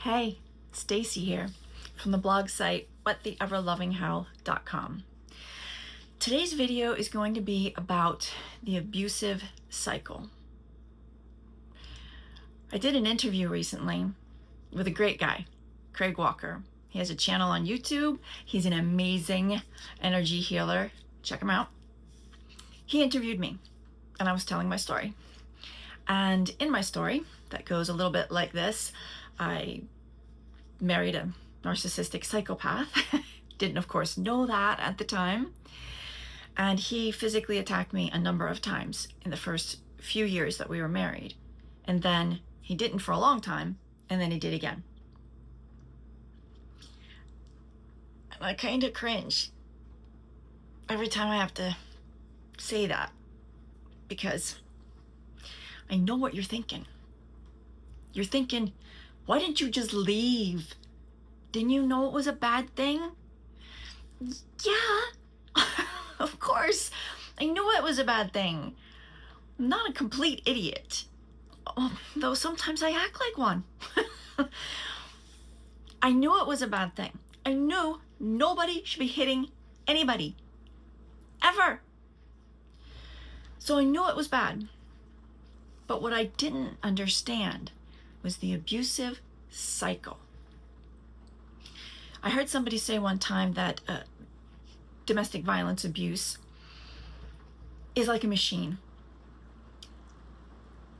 Hey, Stacy here from the blog site whattheeverlovinghow.com. Today's video is going to be about the abusive cycle. I did an interview recently with a great guy, Craig Walker. He has a channel on YouTube. He's an amazing energy healer. Check him out. He interviewed me and I was telling my story. And in my story, that goes a little bit like this. I married a narcissistic psychopath. Didn't, of course, know that at the time. And he physically attacked me a number of times in the first few years that we were married. And then he didn't for a long time, and then he did again. And I kind of cringe every time I have to say that, because I know what you're thinking. You're thinking, why didn't you just leave? Didn't you know it was a bad thing? Yeah, of course. I knew it was a bad thing. I'm not a complete idiot. Though sometimes I act like one. I knew it was a bad thing. I knew nobody should be hitting anybody. Ever. So I knew it was bad. But what I didn't understand was the abusive cycle. I heard somebody say one time that domestic violence abuse is like a machine.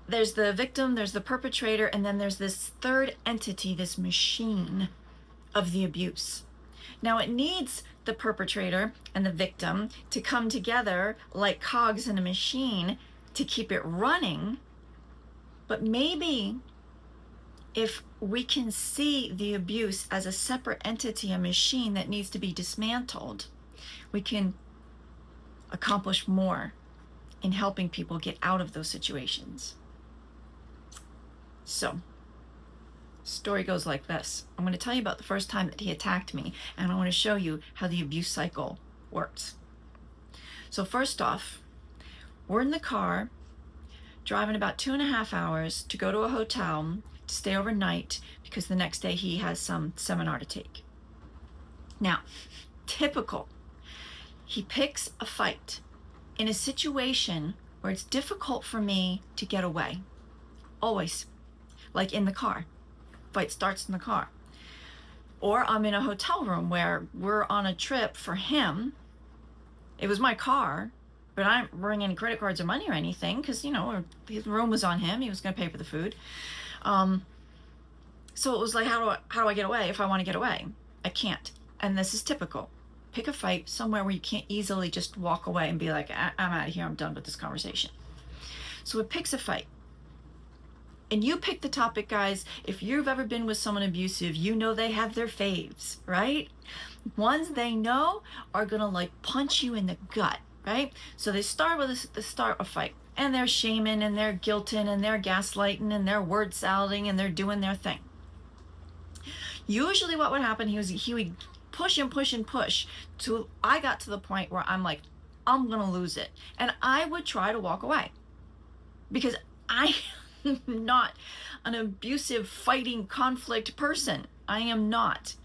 There's the victim, there's the perpetrator, and then there's this third entity, this machine of the abuse. Now it needs the perpetrator and the victim to come together like cogs in a machine to keep it running. But maybe if we can see the abuse as a separate entity, a machine that needs to be dismantled, we can accomplish more in helping people get out of those situations. So, story goes like this. I'm going to tell you about the first time that he attacked me, and I want to show you how the abuse cycle works. So first off, we're in the car, driving about 2.5 hours to go to a hotel to stay overnight because the next day he has some seminar to take. Now, typical. He picks a fight in a situation where it's difficult for me to get away. Always. Like in the car. Fight starts in the car. Or I'm in a hotel room where we're on a trip for him. It was my car, but I didn't bring any credit cards or money or anything because, you know, his room was on him. He was going to pay for the food. So it was like, how do I get away if I want to get away? I can't. And this is typical. Pick a fight somewhere where you can't easily just walk away and be like, I'm out of here. I'm done with this conversation. So it picks a fight. And you pick the topic, guys. If you've ever been with someone abusive, you know they have their faves, right? Ones they know are going to like punch you in the gut. Right? So they start with the start a fight, and they're shaming and they're guilting and they're gaslighting and they're word saladating and they're doing their thing. Usually what would happen, he would push and push and push till I got to the point where I'm like, I'm gonna lose it. And I would try to walk away because I am not an abusive, fighting, conflict person. I am not.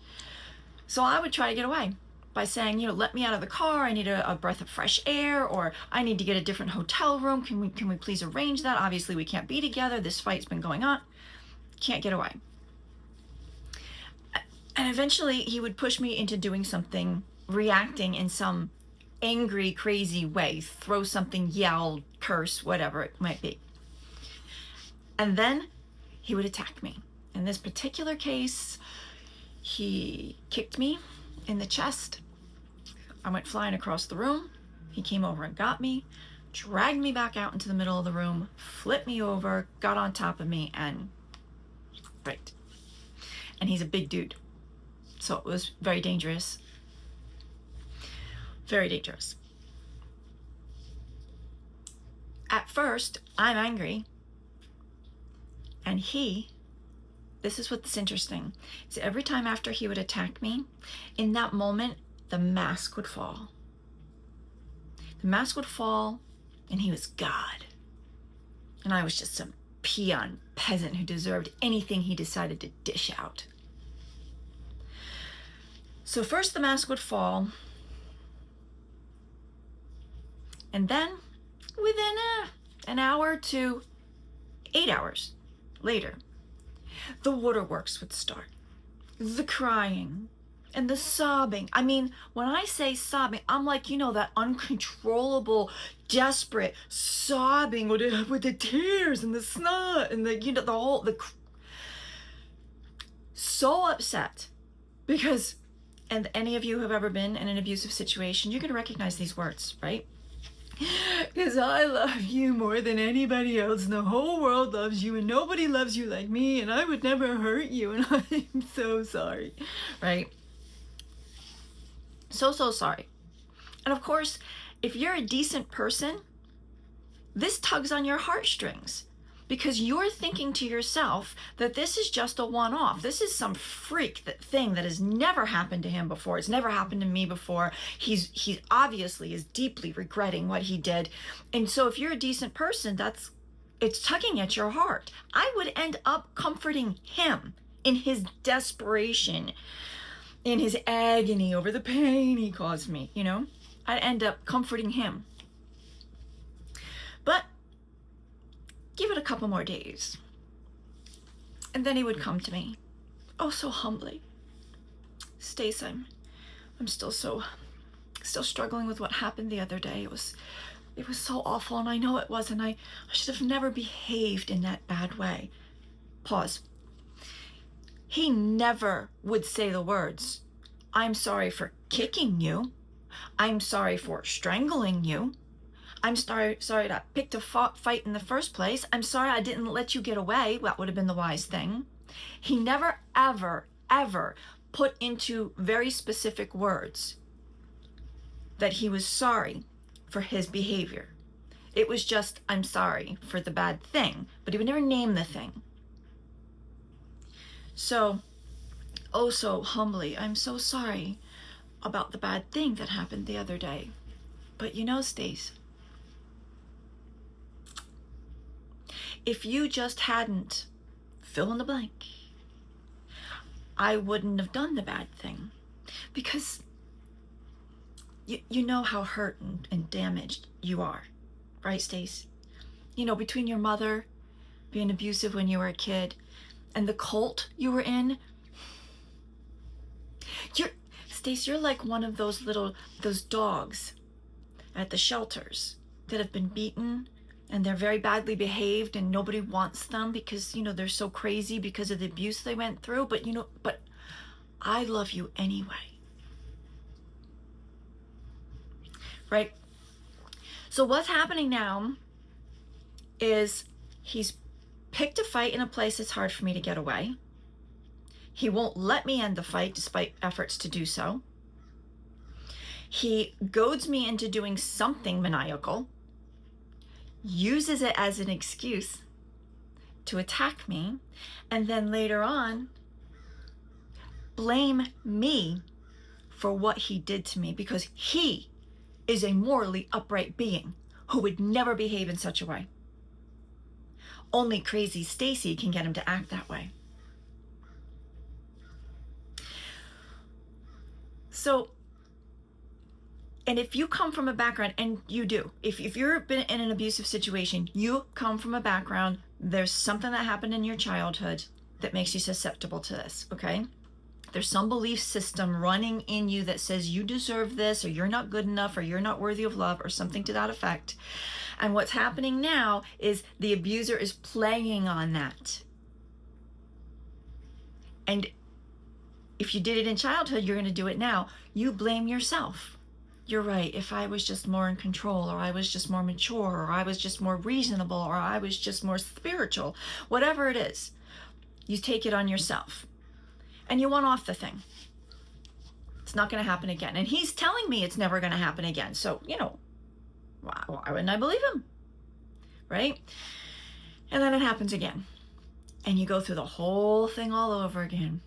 So I would try to get away by saying, you know, let me out of the car. I need a breath of fresh air, or I need to get a different hotel room. Can we please arrange that? Obviously, we can't be together. This fight's been going on. Can't get away. And eventually, he would push me into doing something, reacting in some angry, crazy way, throw something, yell, curse, whatever it might be. And then he would attack me. In this particular case, he kicked me in the chest. I went flying across the room. He came over and got me, dragged me back out into the middle of the room, flipped me over, got on top of me, and right. And he's a big dude. So it was very dangerous. Very dangerous. At first, I'm angry. And this is what's interesting. So every time after he would attack me, in that moment, the mask would fall. The mask would fall, and he was God. And I was just some peon peasant who deserved anything he decided to dish out. So first the mask would fall, and then within an hour to 8 hours later, the waterworks would start. The crying and the sobbing. I mean, when I say sobbing, I'm like, that uncontrollable, desperate sobbing with the tears and the snot and so upset because, and any of you who have ever been in an abusive situation, you're going to recognize these words, right? Because I love you more than anybody else. The whole world loves you and nobody loves you like me, and I would never hurt you, and I'm so sorry, right? So sorry. And of course, if you're a decent person, this tugs on your heartstrings because you're thinking to yourself that this is just a one-off. This is some freak thing that has never happened to him before. It's never happened to me before. He obviously is deeply regretting what he did. And so if you're a decent person, it's tugging at your heart. I would end up comforting him in his desperation, in his agony over the pain he caused me, I'd end up comforting him. But give it a couple more days. And then he would come to me, oh, so humbly. Stace, I'm still struggling with what happened the other day. It was so awful, and I know it was, and I should have never behaved in that bad way. Pause. He never would say the words, I'm sorry for kicking you. I'm sorry for strangling you. I'm sorry that I picked a fight in the first place. I'm sorry I didn't let you get away. That would have been the wise thing. He never, ever, ever put into very specific words that he was sorry for his behavior. It was just, I'm sorry for the bad thing, but he would never name the thing. So, oh so humbly, I'm so sorry about the bad thing that happened the other day. But Stace, if you just hadn't fill in the blank, I wouldn't have done the bad thing. Because you know how hurt and damaged you are, right, Stace? Between your mother being abusive when you were a kid and the cult you were in, Stace, you're like one of those dogs at the shelters that have been beaten and they're very badly behaved and nobody wants them because, they're so crazy because of the abuse they went through. But I love you anyway. Right? So what's happening now is he's picked a fight in a place that's hard for me to get away. He won't let me end the fight despite efforts to do so. He goads me into doing something maniacal, uses it as an excuse to attack me, and then later on blame me for what he did to me because he is a morally upright being who would never behave in such a way. Only crazy Stacy can get him to act that way. So, and if you come from a background, and you do, if you've been in an abusive situation, you come from a background, there's something that happened in your childhood that makes you susceptible to this, okay? There's some belief system running in you that says you deserve this, or you're not good enough, or you're not worthy of love, or something to that effect. And what's happening now is the abuser is playing on that. And if you did it in childhood, you're going to do it now. You blame yourself. You're right. If I was just more in control, or I was just more mature, or I was just more reasonable, or I was just more spiritual, whatever it is, you take it on yourself. And you want off the thing. It's not going to happen again. And he's telling me it's never going to happen again. So, why wouldn't I believe him? Right? And then it happens again. And you go through the whole thing all over again.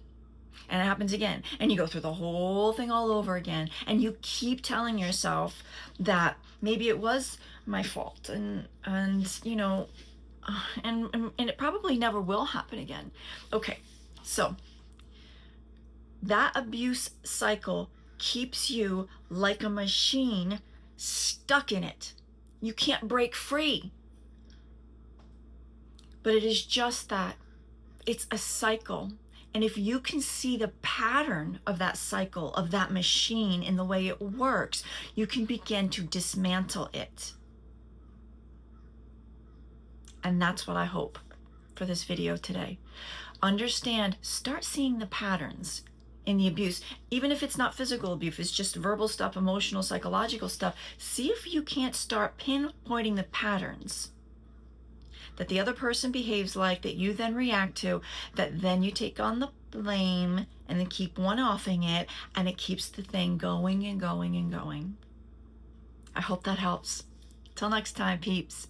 And it happens again. And you go through the whole thing all over again. And you keep telling yourself that maybe it was my fault. And and it probably never will happen again. Okay, so that abuse cycle keeps you like a machine stuck in it. You can't break free. But it is just that. It's a cycle. And if you can see the pattern of that cycle, of that machine in the way it works, you can begin to dismantle it. And that's what I hope for this video today. Understand, start seeing the patterns in the abuse. Even if it's not physical abuse, it's just verbal stuff, emotional, psychological stuff. See if you can't start pinpointing the patterns that the other person behaves like, that you then react to, that then you take on the blame and then keep one-offing it, and it keeps the thing going and going and going. I hope that helps. Till next time, peeps.